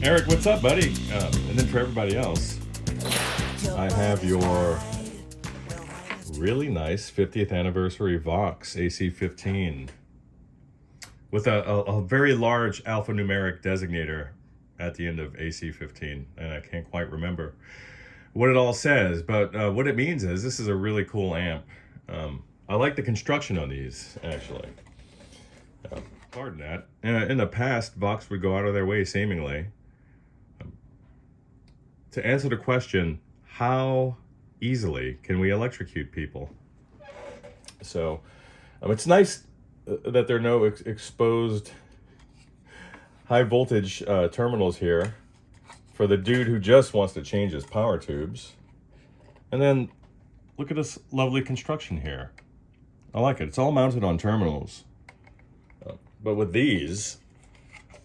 Eric, what's up, buddy? And then for everybody else, I have your really nice 50th anniversary Vox AC15 with a very large alphanumeric designator at the end of AC15, and I can't quite remember what it all says, but what it means is this is a really cool amp. I like the construction on these, actually. Pardon that. In the past, Vox would go out of their way, seemingly, to answer the question, how easily can we electrocute people? So it's nice that there are no exposed high voltage terminals here for the dude who just wants to change his power tubes. And then look at this lovely construction here. I like it. It's all mounted on terminals. But with these,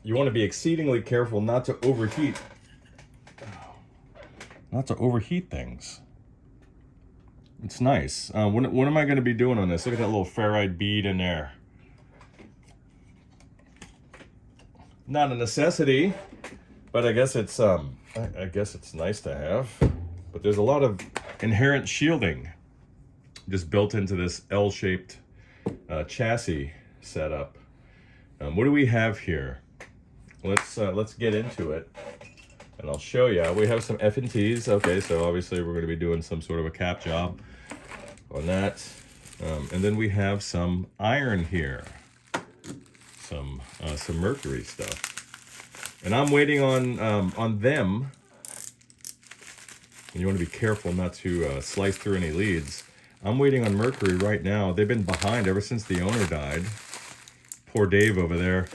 you want to be exceedingly careful not to overheat. Not to overheat things. It's nice. What am I going to be doing on this? Look at that little ferrite bead in there. Not a necessity, but I guess it's nice to have. But there's a lot of inherent shielding just built into this L-shaped chassis setup. What do we have here? Let's get into it, and I'll show you. We have some F&Ts. Okay, so obviously we're going to be doing some sort of a cap job on that, and then we have some iron here, some mercury stuff, and I'm waiting on them. And you want to be careful not to slice through any leads. I'm waiting on mercury right now. They've been behind ever since the owner died. Poor Dave over there.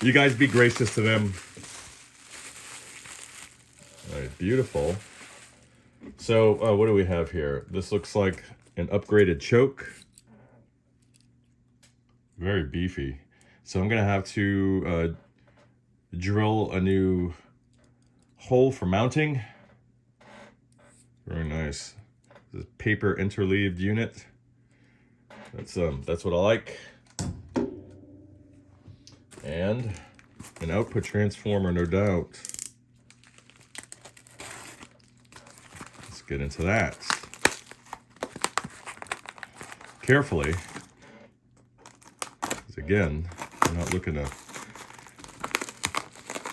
You guys be gracious to them. All right, beautiful. So what do we have here? This looks like an upgraded choke. Very beefy. So I'm gonna have to drill a new hole for mounting. Very nice. This is a paper interleaved unit. That's what I like. And an output transformer, no doubt. Let's get into that. Carefully, because again, I'm not looking to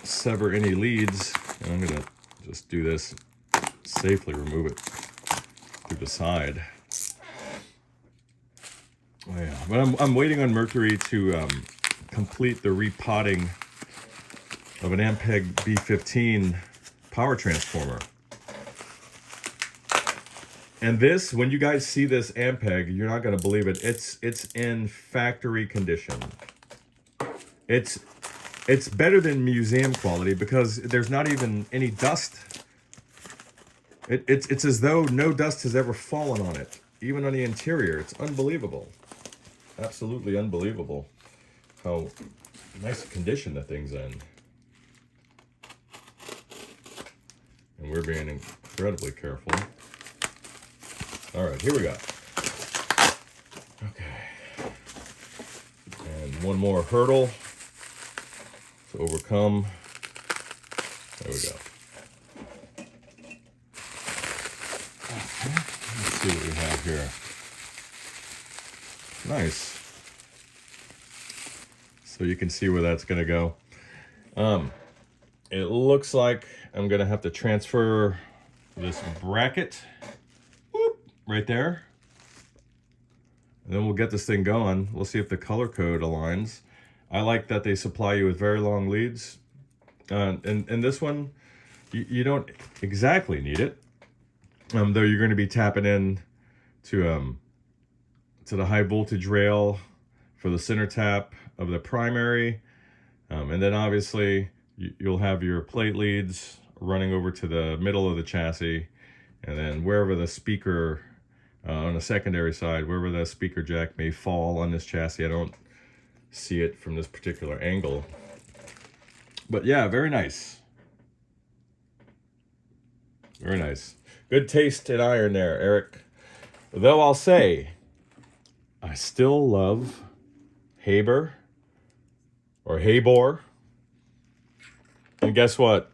sever any leads. And I'm gonna just do this, safely remove it through the side. Oh yeah, but I'm waiting on mercury to complete the repotting of an Ampeg B15 power transformer. And this, when you guys see this Ampeg, you're not going to believe it. It's in factory condition. It's better than museum quality because there's not even any dust. It's as though no dust has ever fallen on it, even on the interior. It's unbelievable. Absolutely unbelievable how nice condition the thing's in. And we're being incredibly careful. All right, here we go. Okay. And one more hurdle to overcome. There we go. Okay. Let's see what we have here. Nice. So you can see where that's going to go. It looks like I'm going to have to transfer this bracket right there. And then we'll get this thing going. We'll see if the color code aligns. I like that they supply you with very long leads. And this one, you don't exactly need it. Though you're going to be tapping in to the high voltage rail for the center tap of the primary. And then obviously you'll have your plate leads running over to the middle of the chassis. And then wherever the speaker, on the secondary side, wherever the speaker jack may fall on this chassis, I don't see it from this particular angle. But yeah, very nice. Very nice. Good taste in iron there, Eric. Though I'll say, I still love Haber or Habor And guess what?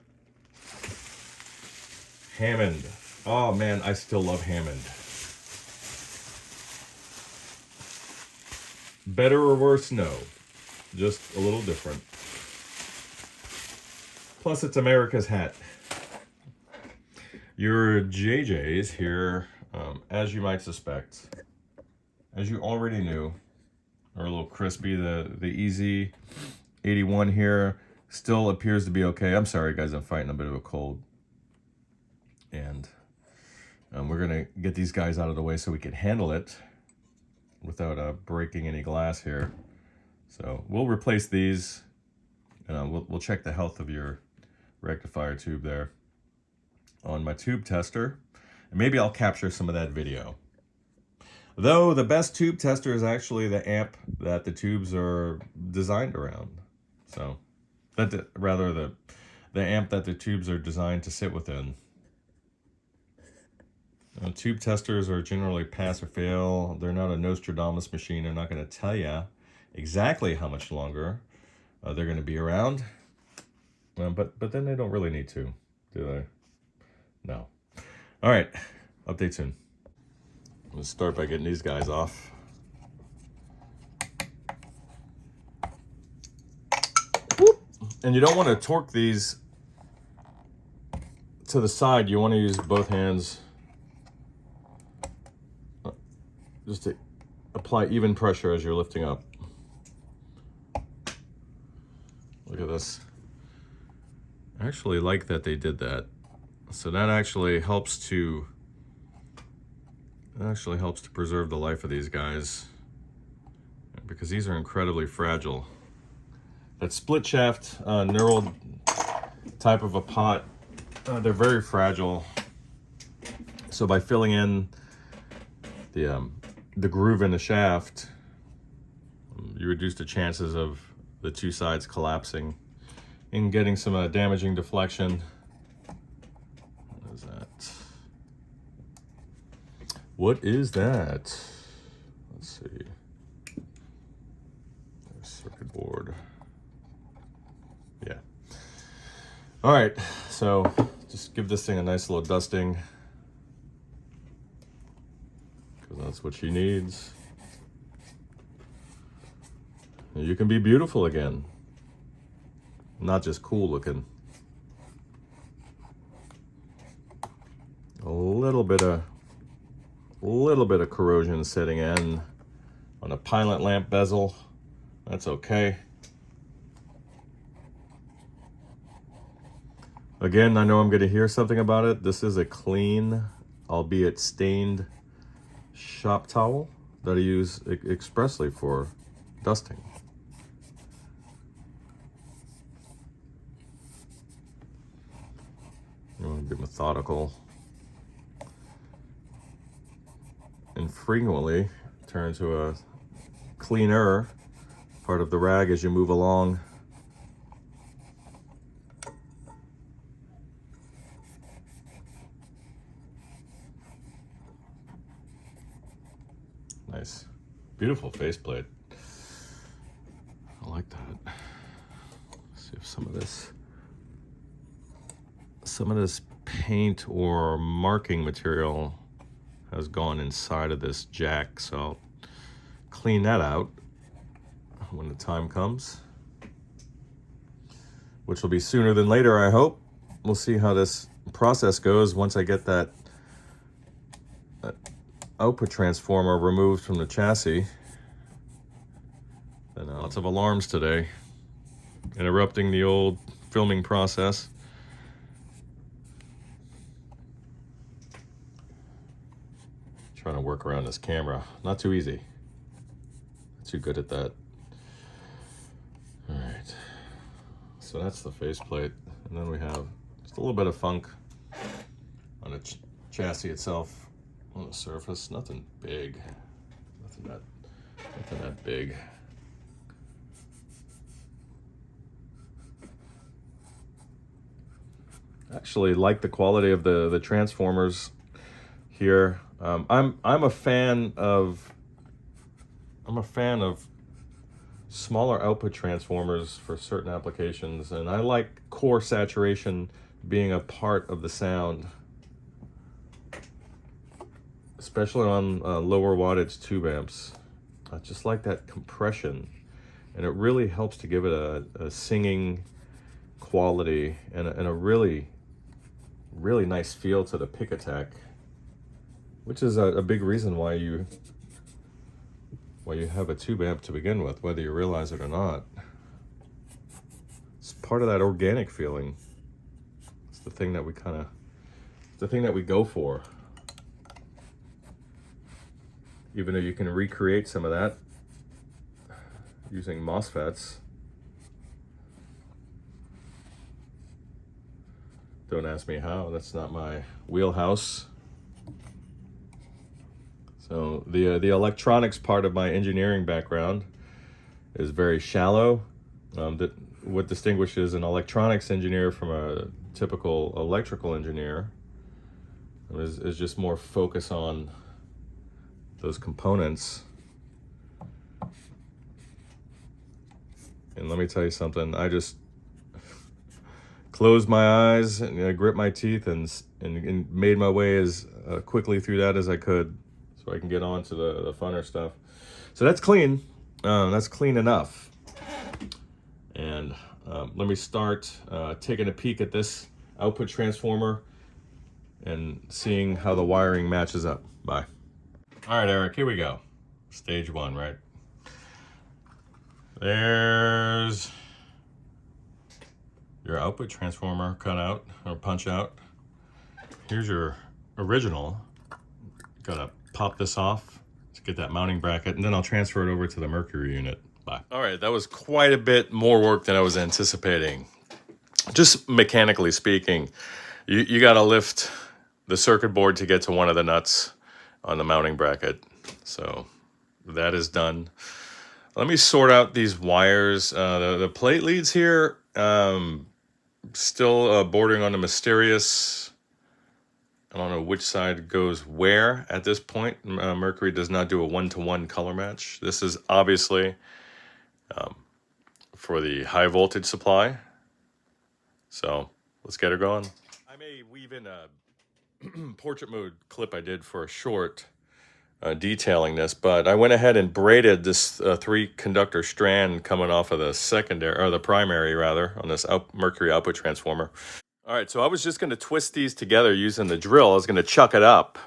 Hammond. Oh man, I still love Hammond. Better or worse? No. Just a little different. Plus, it's America's hat. Your JJs here, as you might suspect, as you already knew, are a little crispy. The Easy 81 here still appears to be okay. I'm sorry, guys. I'm fighting a bit of a cold. And we're going to get these guys out of the way so we can handle it without breaking any glass here. So we'll replace these, and we'll check the health of your rectifier tube there on my tube tester. And maybe I'll capture some of that video. Though the best tube tester is actually the amp that the tubes are designed around. So, rather the amp that the tubes are designed to sit within. Tube testers are generally pass or fail. They're not a Nostradamus machine. They're not going to tell you exactly how much longer they're going to be around. But then they don't really need to, do they? No. All right, update soon. Let's start by getting these guys off. Whoop. And you don't want to torque these to the side. You want to use both hands just to apply even pressure as you're lifting up. Look at this. I actually like that they did that. So that actually helps to preserve the life of these guys, because these are incredibly fragile. That split shaft knurled type of a pot, they're very fragile. So by filling in the groove in the shaft, you reduce the chances of the two sides collapsing and getting some damaging deflection. What is that? What is that? Let's see. There's circuit board. Yeah. All right, so just give this thing a nice little dusting, because that's what she needs. And you can be beautiful again, not just cool looking. A little bit of corrosion setting in on a pilot lamp bezel. That's okay. Again, I know I'm going to hear something about it. This is a clean, albeit stained, shop towel that I use expressly for dusting. You want to be methodical. And frequently turn to a cleaner part of the rag as you move along. Nice. Beautiful faceplate. I like that. Let's see if some of this paint or marking material has gone inside of this jack, so I'll clean that out when the time comes, which will be sooner than later, I hope. We'll see how this process goes once I get that output transformer removed from the chassis. And lots of alarms today, interrupting the old filming process. Trying to work around this camera, not too easy. Not too good at that. All right, so that's the faceplate, and then we have just a little bit of funk on the chassis itself. On the surface, nothing big, nothing that big. Actually, like the quality of the transformers here. I'm a fan of smaller output transformers for certain applications, and I like core saturation being a part of the sound, especially on lower wattage tube amps. I just like that compression, and it really helps to give it a singing quality and a really nice feel to the pick attack, which is a big reason why you have a tube amp to begin with, whether you realize it or not. It's part of that organic feeling. It's the thing that we go for. Even though you can recreate some of that using MOSFETs. Don't ask me how, that's not my wheelhouse. So the electronics part of my engineering background is very shallow. What distinguishes an electronics engineer from a typical electrical engineer is just more focus on those components. And let me tell you something, I just closed my eyes and I gripped my teeth and made my way as quickly through that as I could, so I can get on to the funner stuff. So that's clean. That's clean enough. And let me start taking a peek at this output transformer and seeing how the wiring matches up. Bye. All right, Eric, here we go. Stage one, right? There's your output transformer cut out or punch out. Here's your original. Gotta pop this off to get that mounting bracket, and then I'll transfer it over to the mercury unit. Bye. All right, that was quite a bit more work than I was anticipating. Just mechanically speaking, you gotta lift the circuit board to get to one of the nuts on the mounting bracket. So that is done. Let me sort out these wires. The plate leads here, still bordering on the mysterious. I don't know which side goes where at this point. Mercury does not do a one-to-one color match. This is obviously for the high voltage supply. So let's get her going. I may weave in a portrait mode clip I did for a short detailing this, but I went ahead and braided this 3-conductor strand coming off of the secondary, or the primary rather, on this mercury output transformer. All right, so I was just going to twist these together using the drill. I was going to chuck it up.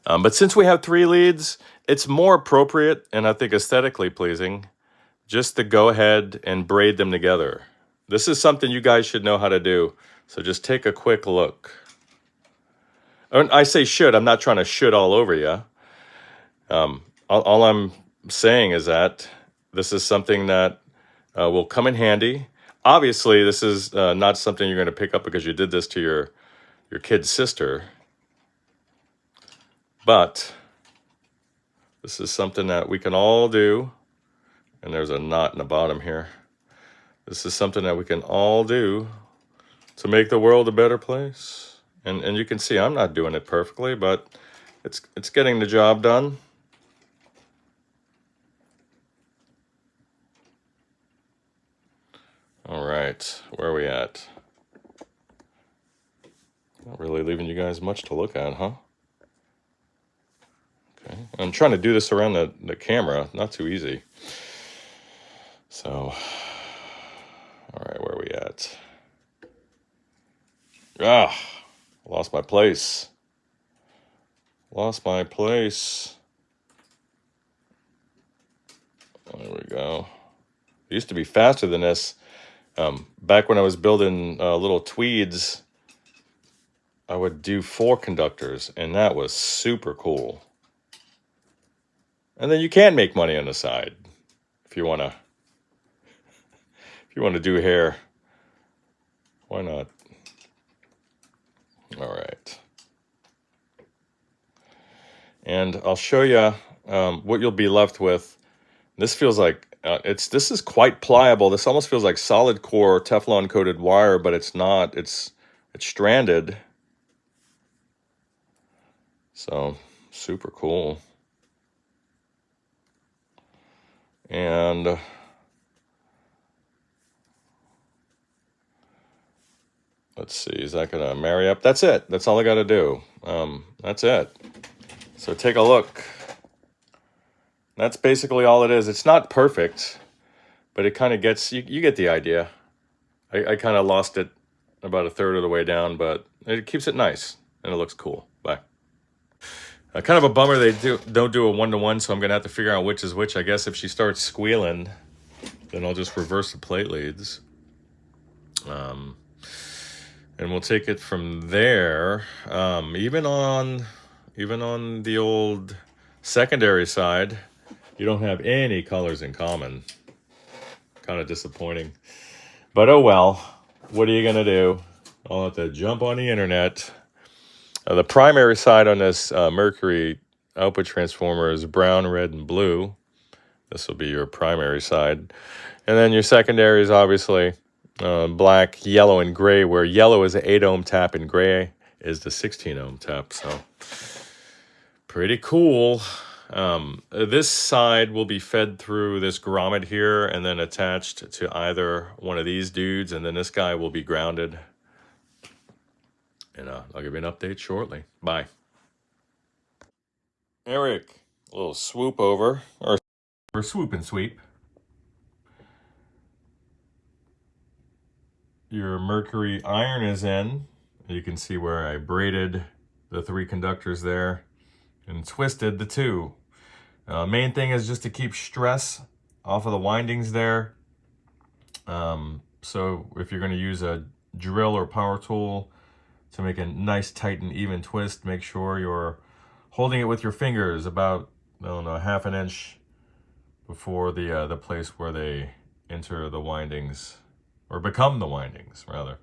But since we have 3 leads, it's more appropriate and I think aesthetically pleasing just to go ahead and braid them together. This is something you guys should know how to do. So just take a quick look. I say should, I'm not trying to should all over you. All I'm saying is that this is something that will come in handy. Obviously, this is not something you're going to pick up because you did this to your kid's sister. But this is something that we can all do. And there's a knot in the bottom here. This is something that we can all do to make the world a better place. And you can see I'm not doing it perfectly, but it's getting the job done. All right, where are we at? Not really leaving you guys much to look at, huh? Okay, I'm trying to do this around the camera, not too easy. So, all right, where are we at? Ah, lost my place. Lost my place. There we go. It used to be faster than this. Back when I was building little tweeds, I would do 4 conductors, and that was super cool. And then you can make money on the side if you wanna do hair. Why not? All right. And I'll show you what you'll be left with. This feels like this is quite pliable. This almost feels like solid core Teflon coated wire, but it's not. It's stranded. So super cool. And Let's see, is that gonna marry up? That's it. That's all I gotta do. That's it. So take a look. That's basically all it is. It's not perfect, but it kind of gets, you get the idea. I kind of lost it about a third of the way down, but it keeps it nice and it looks cool. Bye. Kind of a bummer they don't do a one-to-one, so I'm gonna have to figure out which is which. I guess if she starts squealing, then I'll just reverse the plate leads. And we'll take it from there. Even on the old secondary side, you don't have any colors in common. Kind of disappointing. But oh well, what are you gonna do? I'll have to jump on the internet. The primary side on this Mercury output transformer is brown, red, and blue. This will be your primary side. And then your secondary is obviously black, yellow, and gray, where yellow is an 8 ohm tap and gray is the 16 ohm tap. So pretty cool. This side will be fed through this grommet here and then attached to either one of these dudes, and then this guy will be grounded. And I'll give you an update shortly. Bye. Eric, a little swoop over, or swoop and sweep. Your mercury iron is in. You can see where I braided the 3 conductors there and twisted the 2. Main thing is just to keep stress off of the windings there. So if you're going to use a drill or power tool to make a nice, tight, and even twist, make sure you're holding it with your fingers about, I don't know, ½ an inch before the place where they enter the windings, or become the windings, rather.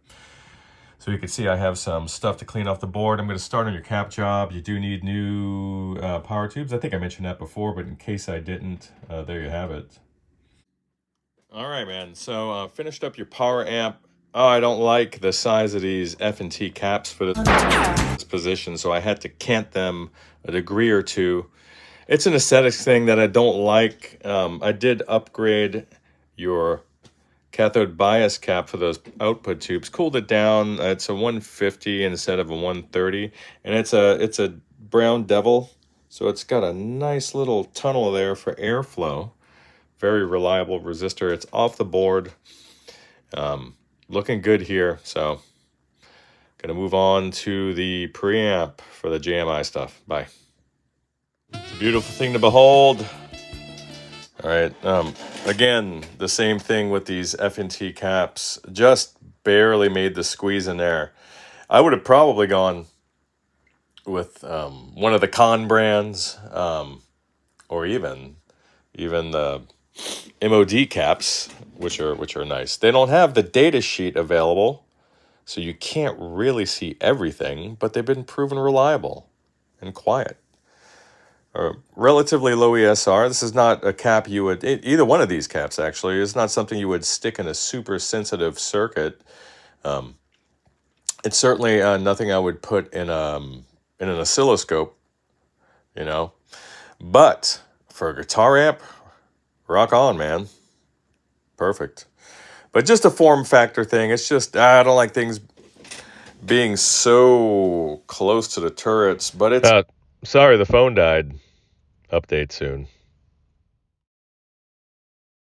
So you can see I have some stuff to clean off the board. I'm going to start on your cap job. You do need new power tubes. I think I mentioned that before, but in case I didn't, there you have it. All right, man. So finished up your power amp. Oh, I don't like the size of these F&T caps for this position, so I had to cant them a degree or two. It's an aesthetics thing that I don't like. I did upgrade your cathode bias cap for those output tubes, cooled it down. It's a 150 instead of a 130, and it's a brown devil, so it's got a nice little tunnel there for airflow. Very reliable resistor. It's off the board. Looking good here. So gonna move on to the preamp for the JMI stuff. Bye. It's a beautiful thing to behold. All right, again, the same thing with these F&T caps. Just barely made the squeeze in there. I would have probably gone with one of the Con brands, or even the MOD caps, which are nice. They don't have the data sheet available, so you can't really see everything, but they've been proven reliable and quiet. Relatively low ESR. This is not a cap you would, either one of these caps actually, is not something you would stick in a super sensitive circuit. It's certainly nothing I would put in an oscilloscope, you know. But for a guitar amp, rock on, man. Perfect. But just a form factor thing. It's just, I don't like things being so close to the turrets, but it's... sorry, the phone died. Update soon.